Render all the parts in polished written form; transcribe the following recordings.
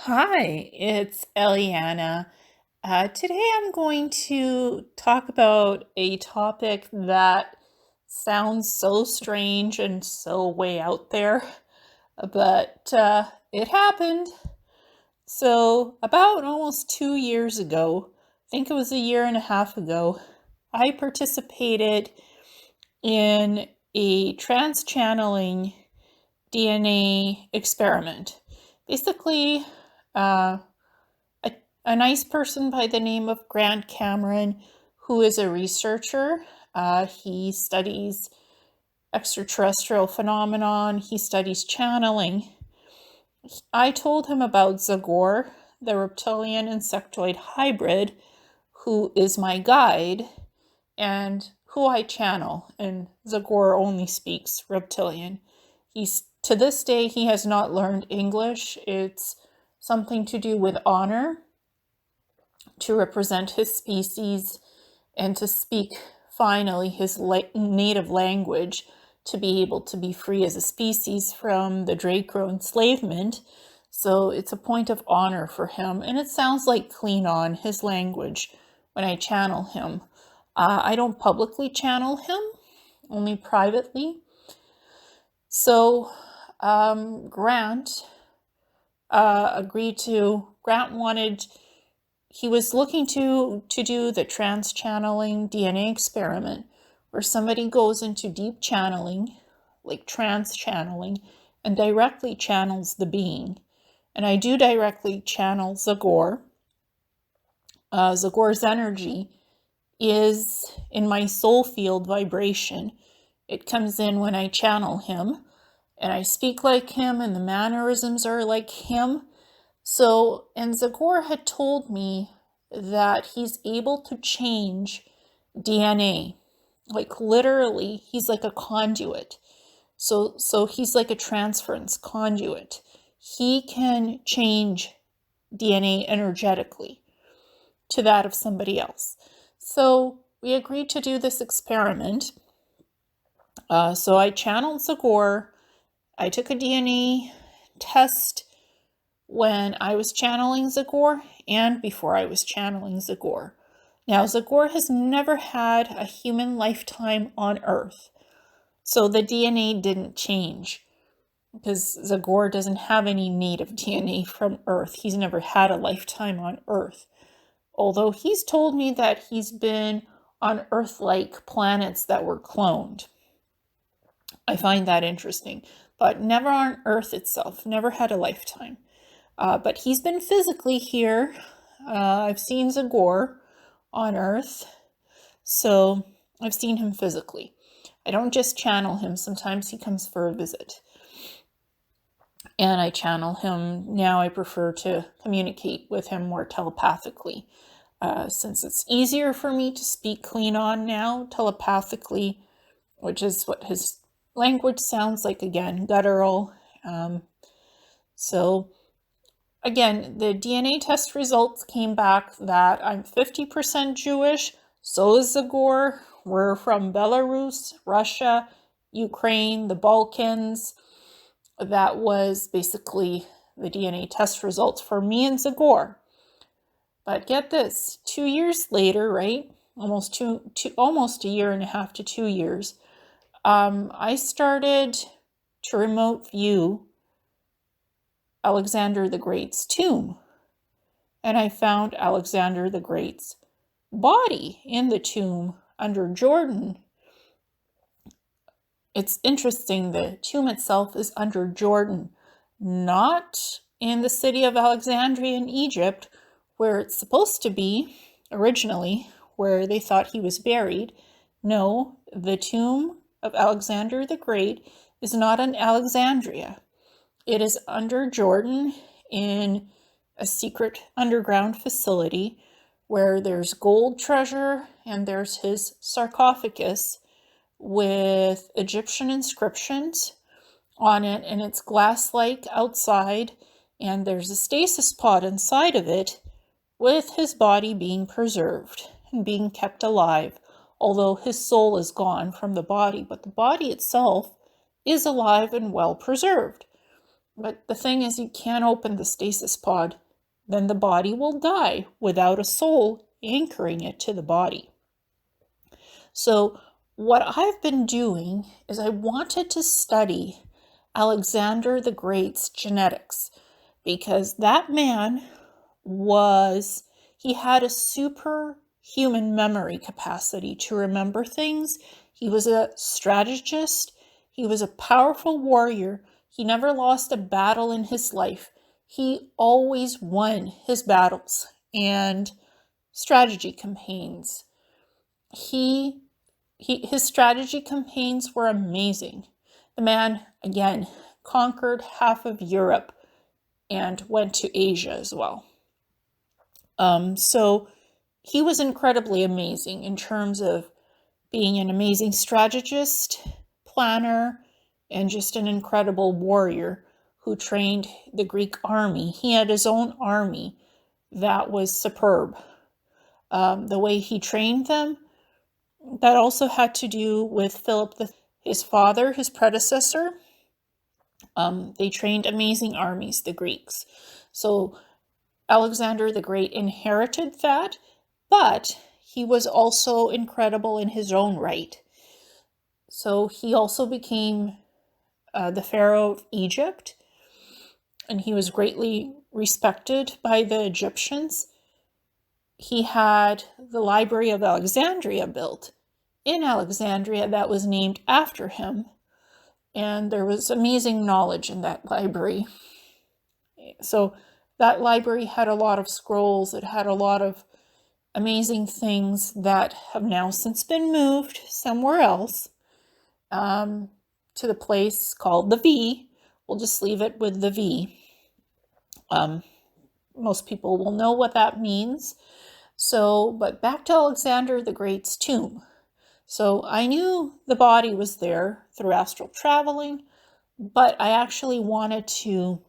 Hi, it's Ileana. Today I'm going to talk about a topic that sounds so strange and so way out there, but it happened. So, about almost 2 years ago, I think it was a year and a half ago, I participated in a trans-channeling DNA experiment. Basically, uh, a nice person by the name of Grant Cameron, who is a researcher. He studies extraterrestrial phenomenon, he studies channeling. I told him about Zagor, the reptilian insectoid hybrid, who is my guide and who I channel. And Zagor only speaks reptilian. To this day, he has not learned English. It's something to do with honor, to represent his species, and to speak finally his native language, to be able to be free as a species from the Draco enslavement. So it's a point of honor for him, and it sounds like Klingon, his language, when I channel him. I don't publicly channel him, only privately. So Grant he was looking to do the trans-channeling DNA experiment, where somebody goes into deep channeling, like trans-channeling, and directly channels the being. And I do directly channel Zagor. Zagor's energy is in my soul field vibration. It comes in when I channel him, and I speak like him, and the mannerisms are like him. So, and Zagor had told me that he's able to change DNA. Like literally, he's like a conduit. So he's like a transference conduit. He can change DNA energetically to that of somebody else. So we agreed to do this experiment. So I channeled Zagor. I took a DNA test when I was channeling Zagor and before I was channeling Zagor. Now, Zagor has never had a human lifetime on Earth, so the DNA didn't change because Zagor doesn't have any native DNA from Earth. He's never had a lifetime on Earth, although he's told me that he's been on Earth-like planets that were cloned. I find that interesting, but never on Earth itself, never had a lifetime. But he's been physically here. I've seen Zagor on Earth, so I've seen him physically. I don't just channel him. Sometimes he comes for a visit. And I channel him. Now I prefer to communicate with him more telepathically. Since it's easier for me to speak Klingon now, telepathically, which is what his language sounds like, again, guttural. So again, the DNA test results came back that I'm 50% Jewish, so is Zagor. We're from Belarus, Russia, Ukraine, the Balkans. That was basically the DNA test results for me and Zagor. But get this, 2 years later, right? Almost a year and a half to 2 years, I started to remote view Alexander the Great's tomb. And I found Alexander the Great's body in the tomb under Jordan. It's interesting, the tomb itself is under Jordan, not in the city of Alexandria in Egypt, where it's supposed to be originally, where they thought he was buried. No, the tomb of Alexander the Great is not in Alexandria. It is under Jordan in a secret underground facility where there's gold treasure and there's his sarcophagus with Egyptian inscriptions on it, and it's glass-like outside, and there's a stasis pod inside of it with his body being preserved and being kept alive, although his soul is gone from the body, but the body itself is alive and well preserved. But the thing is, you can't open the stasis pod. Then the body will die without a soul anchoring it to the body. So what I've been doing is I wanted to study Alexander the Great's genetics, because that man he had a superhuman memory capacity to remember things. He was a strategist. He was a powerful warrior. He never lost a battle in his life. He always won his battles and strategy campaigns. His strategy campaigns were amazing. The man, again, conquered half of Europe and went to Asia as well. So he was incredibly amazing in terms of being an amazing strategist, planner, and just an incredible warrior who trained the Greek army. He had his own army that was superb. The way he trained them, that also had to do with Philip, his father, his predecessor. They trained amazing armies, the Greeks. So Alexander the Great inherited that, but he was also incredible in his own right. So he also became the Pharaoh of Egypt, and he was greatly respected by the Egyptians. He had the Library of Alexandria built in Alexandria that was named after him, and there was amazing knowledge in that library. So that library had a lot of scrolls. It had a lot of amazing things that have now since been moved somewhere else, to the place called the V. We'll just leave it with the V. Most people will know what that means. So, but back to Alexander the Great's tomb. So I knew the body was there through astral traveling, but I actually wanted to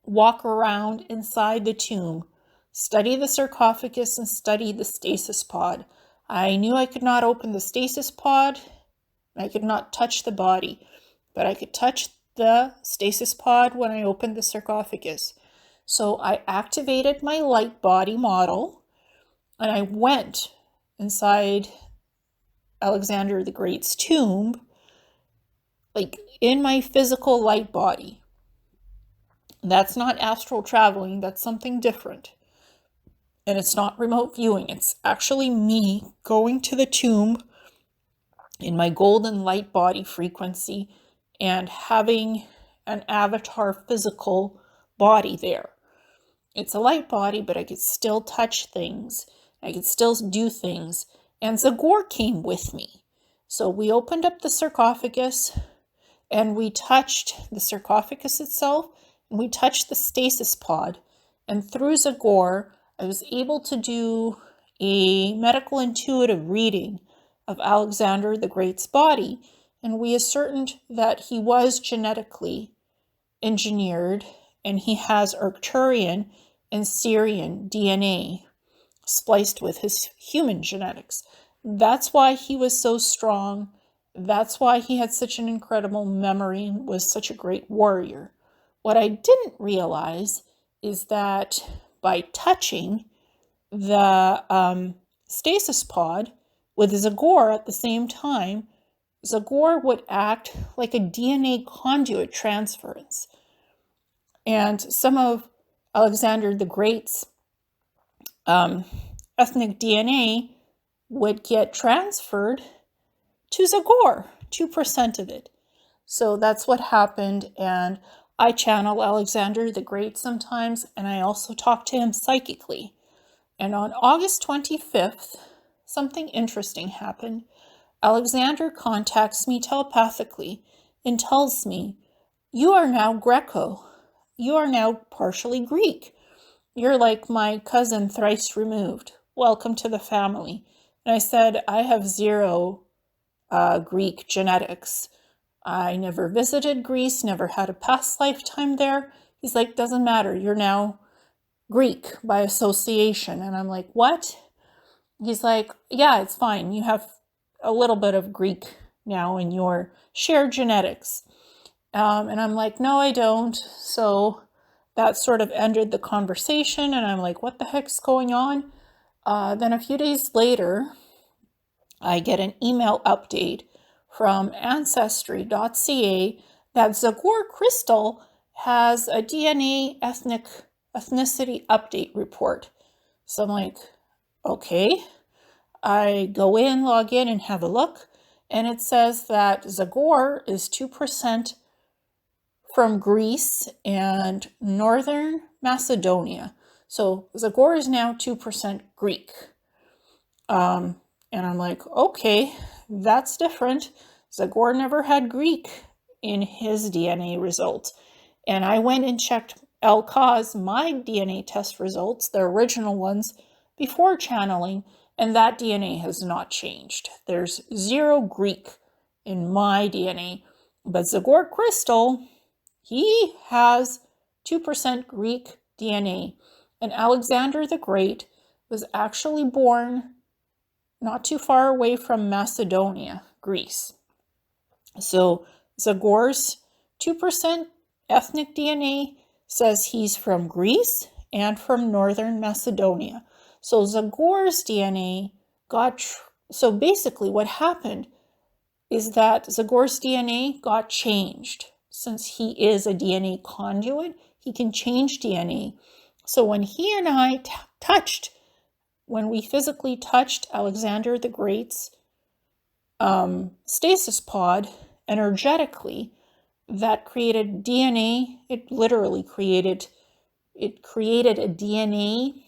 walk around inside the tomb, study the sarcophagus, and study the stasis pod. I knew I could not open the stasis pod. I could not touch the body, but I could touch the stasis pod when I opened the sarcophagus. So I activated my light body model, and I went inside Alexander the Great's tomb, like in my physical light body. That's not astral traveling, that's something different. And it's not remote viewing, it's actually me going to the tomb in my golden light body frequency and having an avatar physical body there. It's a light body, but I could still touch things. I could still do things. And Zagor came with me. So we opened up the sarcophagus and we touched the sarcophagus itself, and we touched the stasis pod. And through Zagor, I was able to do a medical intuitive reading of Alexander the Great's body, and we ascertained that he was genetically engineered, and he has Arcturian and Syrian DNA spliced with his human genetics. That's why he was so strong. That's why he had such an incredible memory and was such a great warrior. What I didn't realize is that by touching the stasis pod with Zagor at the same time, Zagor would act like a DNA conduit transference. And some of Alexander the Great's ethnic DNA would get transferred to Zagor, 2% of it. So that's what happened, and I channel Alexander the Great sometimes, and I also talk to him psychically. And on August 25th, something interesting happened. Alexander contacts me telepathically and tells me, "You are now Greco. You are now partially Greek. You're like my cousin thrice removed. Welcome to the family." And I said, "I have zero Greek genetics. I never visited Greece, never had a past lifetime there." He's like, "Doesn't matter. You're now Greek by association." And I'm like, "What?" He's like, "Yeah, it's fine. You have a little bit of Greek now in your shared genetics." And I'm like, no, I don't. So that sort of ended the conversation. And I'm like, what the heck's going on? Then a few days later, I get an email update from ancestry.ca that Zagor Crystal has a DNA ethnicity update report. So I'm like, okay. I go in, log in, and have a look, and it says that Zagor is 2% from Greece and northern Macedonia. So Zagor is now 2% Greek. And I'm like, okay, that's different. Zagor never had Greek in his DNA results. And I went and checked LCA's, my DNA test results, the original ones, before channeling, and that DNA has not changed. There's 0 Greek in my DNA. But Zagor Crystal, he has 2% Greek DNA. And Alexander the Great was actually born not too far away from Macedonia, Greece. So Zagor's 2% ethnic DNA says he's from Greece and from northern Macedonia. So Zagor's DNA so basically what happened is that Zagor's DNA got changed. Since he is a DNA conduit, he can change DNA. So when he and I when we physically touched Alexander the Great's stasis pod energetically, that created DNA. It literally created a DNA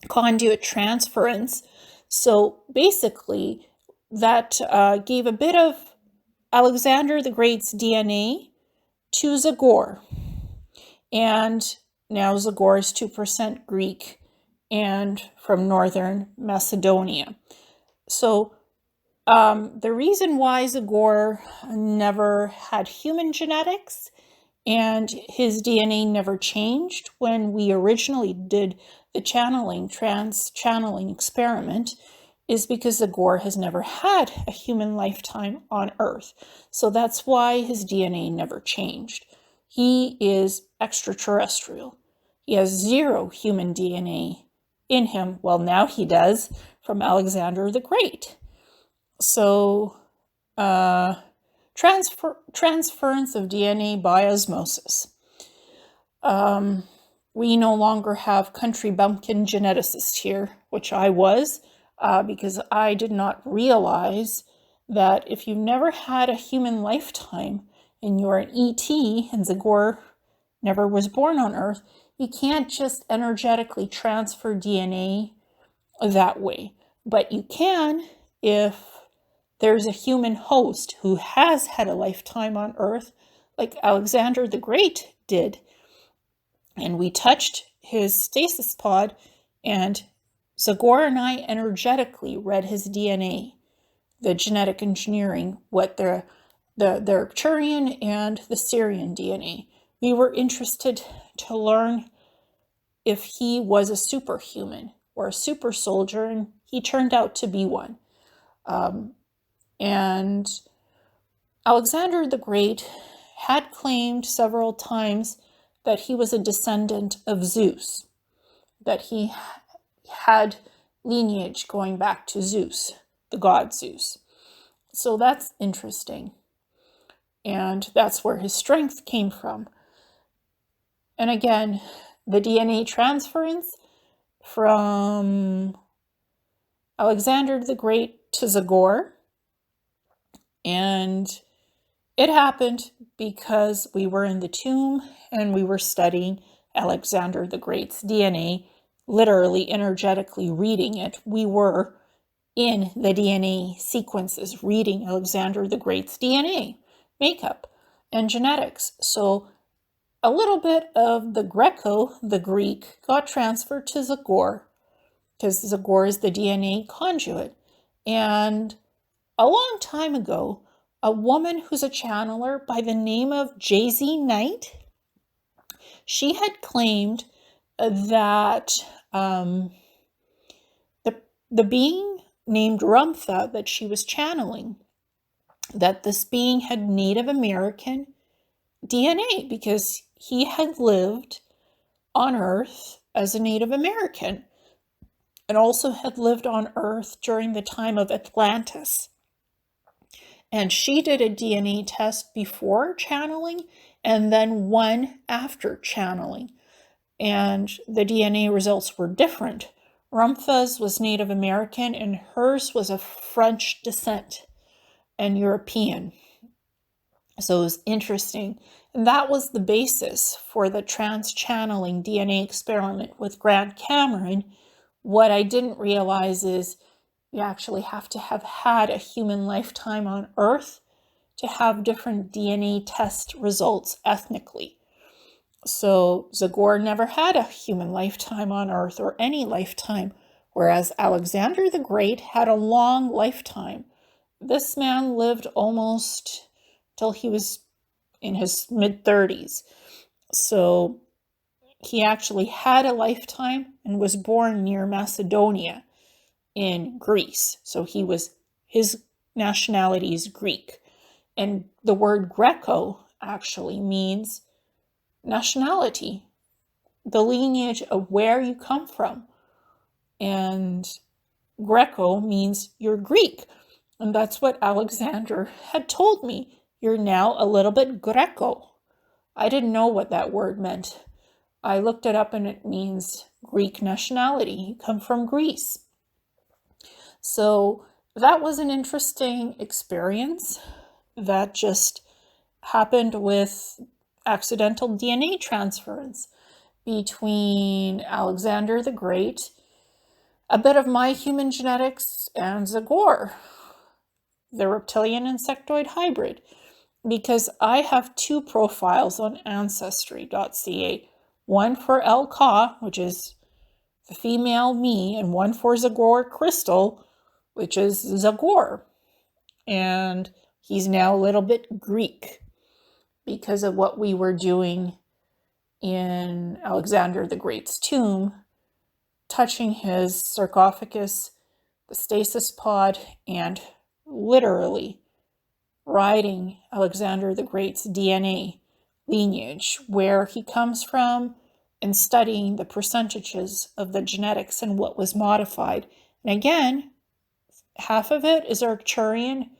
conduit transference. So basically, that gave a bit of Alexander the Great's DNA to Zagor. And now Zagor is 2% Greek and from northern Macedonia. So the reason why Zagor never had human genetics and his DNA never changed when we originally did the channeling experiment is because Zagor has never had a human lifetime on Earth. So that's why his DNA never changed. He is extraterrestrial. He has 0 human DNA in him. Well, now he does from Alexander the Great. So, transference of DNA by osmosis. We no longer have country bumpkin geneticist here, which I was, because I did not realize that if you've never had a human lifetime and you're an ET and Zagor never was born on Earth, you can't just energetically transfer DNA that way. But you can if there's a human host who has had a lifetime on Earth, like Alexander the Great did. And we touched his stasis pod, and Zagor and I energetically read his DNA, the genetic engineering, what the Arcturian and the Syrian DNA. We were interested to learn if he was a superhuman or a super soldier, and he turned out to be one. And Alexander the Great had claimed several times that he was a descendant of Zeus, that he had lineage going back to Zeus, the god Zeus. So that's interesting. And that's where his strength came from. And again, the DNA transference from Alexander the Great to Zagor. And it happened because we were in the tomb and we were studying Alexander the Great's DNA, literally energetically reading it. We were in the DNA sequences reading Alexander the Great's DNA, makeup, and genetics. So a little bit of the the Greek, got transferred to Zagor because Zagor is the DNA conduit. And a long time ago, a woman who's a channeler by the name of J.Z. Knight, she had claimed that the being named Rumtha that she was channeling, that this being had Native American DNA because he had lived on Earth as a Native American and also had lived on Earth during the time of Atlantis. And she did a DNA test before channeling and then one after channeling. And the DNA results were different. Rumpha's was Native American and hers was of French descent and European. So it was interesting. And that was the basis for the trans-channeling DNA experiment with Grant Cameron. What I didn't realize is you actually have to have had a human lifetime on Earth to have different DNA test results ethnically. So Zagor never had a human lifetime on Earth or any lifetime, whereas Alexander the Great had a long lifetime. This man lived almost till he was in his mid-30s. So he actually had a lifetime and was born near Macedonia in Greece. So his nationality is Greek. And the word Greco actually means nationality, the lineage of where you come from. And Greco means you're Greek. And that's what Alexander had told me. You're now a little bit Greco. I didn't know what that word meant. I looked it up and it means Greek nationality. You come from Greece. So that was an interesting experience that just happened with accidental DNA transference between Alexander the Great, a bit of my human genetics, and Zagor, the reptilian insectoid hybrid, because I have two profiles on Ancestry.ca, one for El Ka, which is the female me, and one for Zagor Crystal, which is Zagor. And he's now a little bit Greek because of what we were doing in Alexander the Great's tomb, touching his sarcophagus, the stasis pod, and literally writing Alexander the Great's DNA lineage, where he comes from, and studying the percentages of the genetics and what was modified. And again, half of it is Arcturian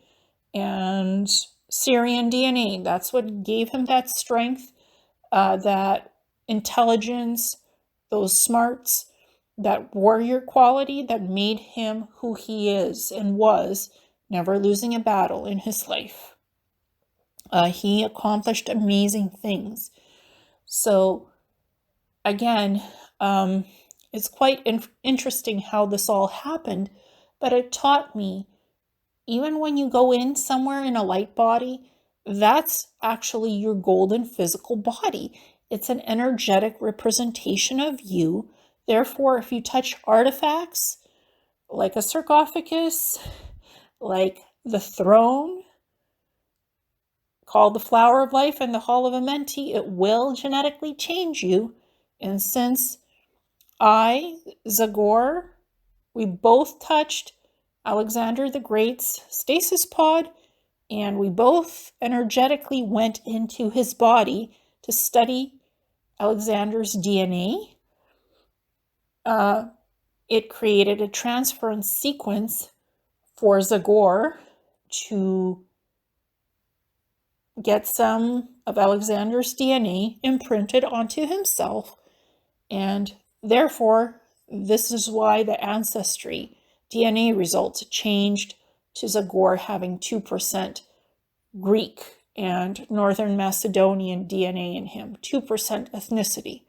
and Syrian DNA. That's what gave him that strength, that intelligence, those smarts, that warrior quality that made him who he is and was, never losing a battle in his life. He accomplished amazing things. So again, it's quite interesting how this all happened, but it taught me, even when you go in somewhere in a light body, that's actually your golden physical body. It's an energetic representation of you. Therefore, if you touch artifacts like a sarcophagus, like the throne called the Flower of Life and the Hall of Amenti, it will genetically change you. And since I, Zagor, we both touched Alexander the Great's stasis pod, and we both energetically went into his body to study Alexander's DNA. It created a transference sequence for Zagor to get some of Alexander's DNA imprinted onto himself, and therefore this is why the Ancestry DNA results changed to Zagor having 2% Greek and Northern Macedonian DNA in him, 2% ethnicity.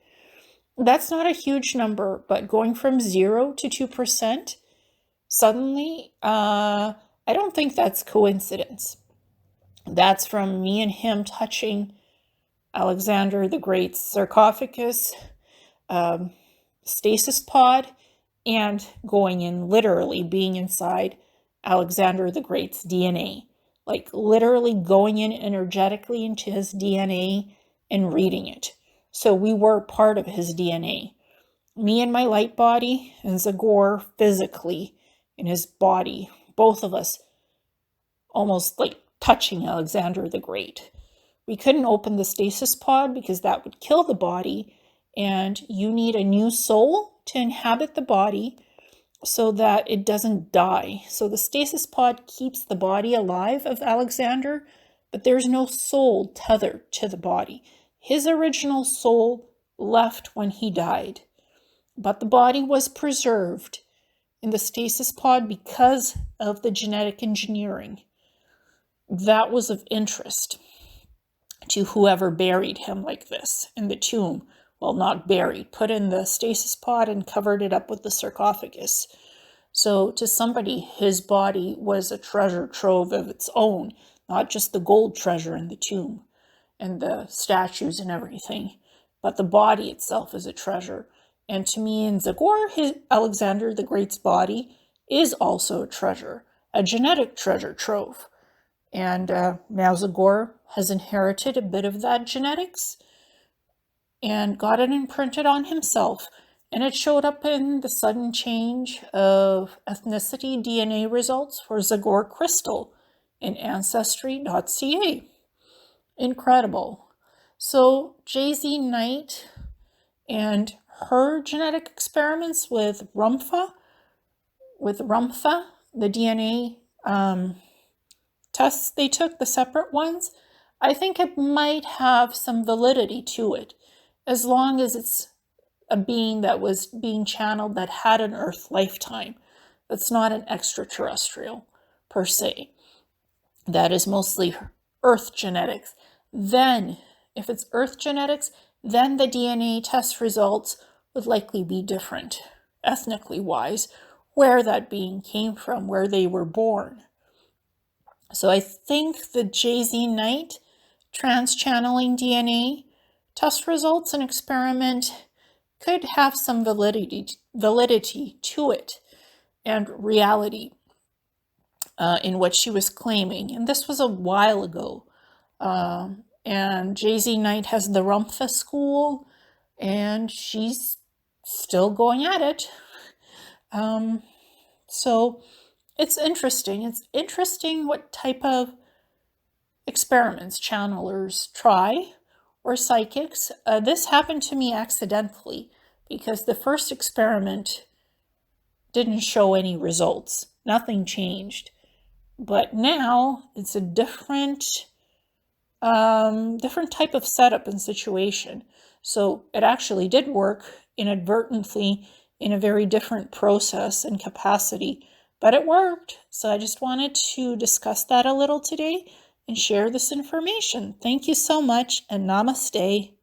That's not a huge number, but going from 0 to 2% suddenly, I don't think that's coincidence. That's from me and him touching Alexander the Great's sarcophagus, stasis pod, and going in, literally being inside Alexander the Great's DNA. Like literally going in energetically into his DNA and reading it. So we were part of his DNA. Me and my light body, and Zagor physically in his body. Both of us almost like touching Alexander the Great, We couldn't open the stasis pod because that would kill the body, and you need a new soul to inhabit the body so that it doesn't die. So the stasis pod keeps the body alive of Alexander, but there's no soul tethered to the body. His original soul left when he died, but the body was preserved in the stasis pod because of the genetic engineering. That was of interest to whoever buried him like this in the tomb. Well, not buried, put in the stasis pod and covered it up with the sarcophagus. So to somebody, his body was a treasure trove of its own, not just the gold treasure in the tomb and the statues and everything, but the body itself is a treasure. And to me, in Zagor, Alexander the Great's body is also a treasure, a genetic treasure trove. And now Zagor has inherited a bit of that genetics and got it imprinted on himself. And it showed up in the sudden change of ethnicity DNA results for Zagor crystal in Ancestry.ca. Incredible. So JZ Knight and her genetic experiments with Rumpha, the DNA tests they took, the separate ones, I think it might have some validity to it, as long as it's a being that was being channeled that had an Earth lifetime. That's not an extraterrestrial per se. That is mostly Earth genetics. Then, if it's Earth genetics, then the DNA test results would likely be different, ethnically wise, where that being came from, where they were born. So I think the JZ Knight trans-channeling DNA test results and experiment could have some validity to it and reality in what she was claiming. And this was a while ago. And JZ Knight has the Rumpha School, and she's still going at it. So it's interesting. It's interesting what type of experiments channelers try, or psychics. This happened to me accidentally because the first experiment didn't show any results. Nothing changed. But now it's a different type of setup and situation. So it actually did work inadvertently in a very different process and capacity, but it worked. So I just wanted to discuss that a little today and share this information. Thank you so much, and namaste.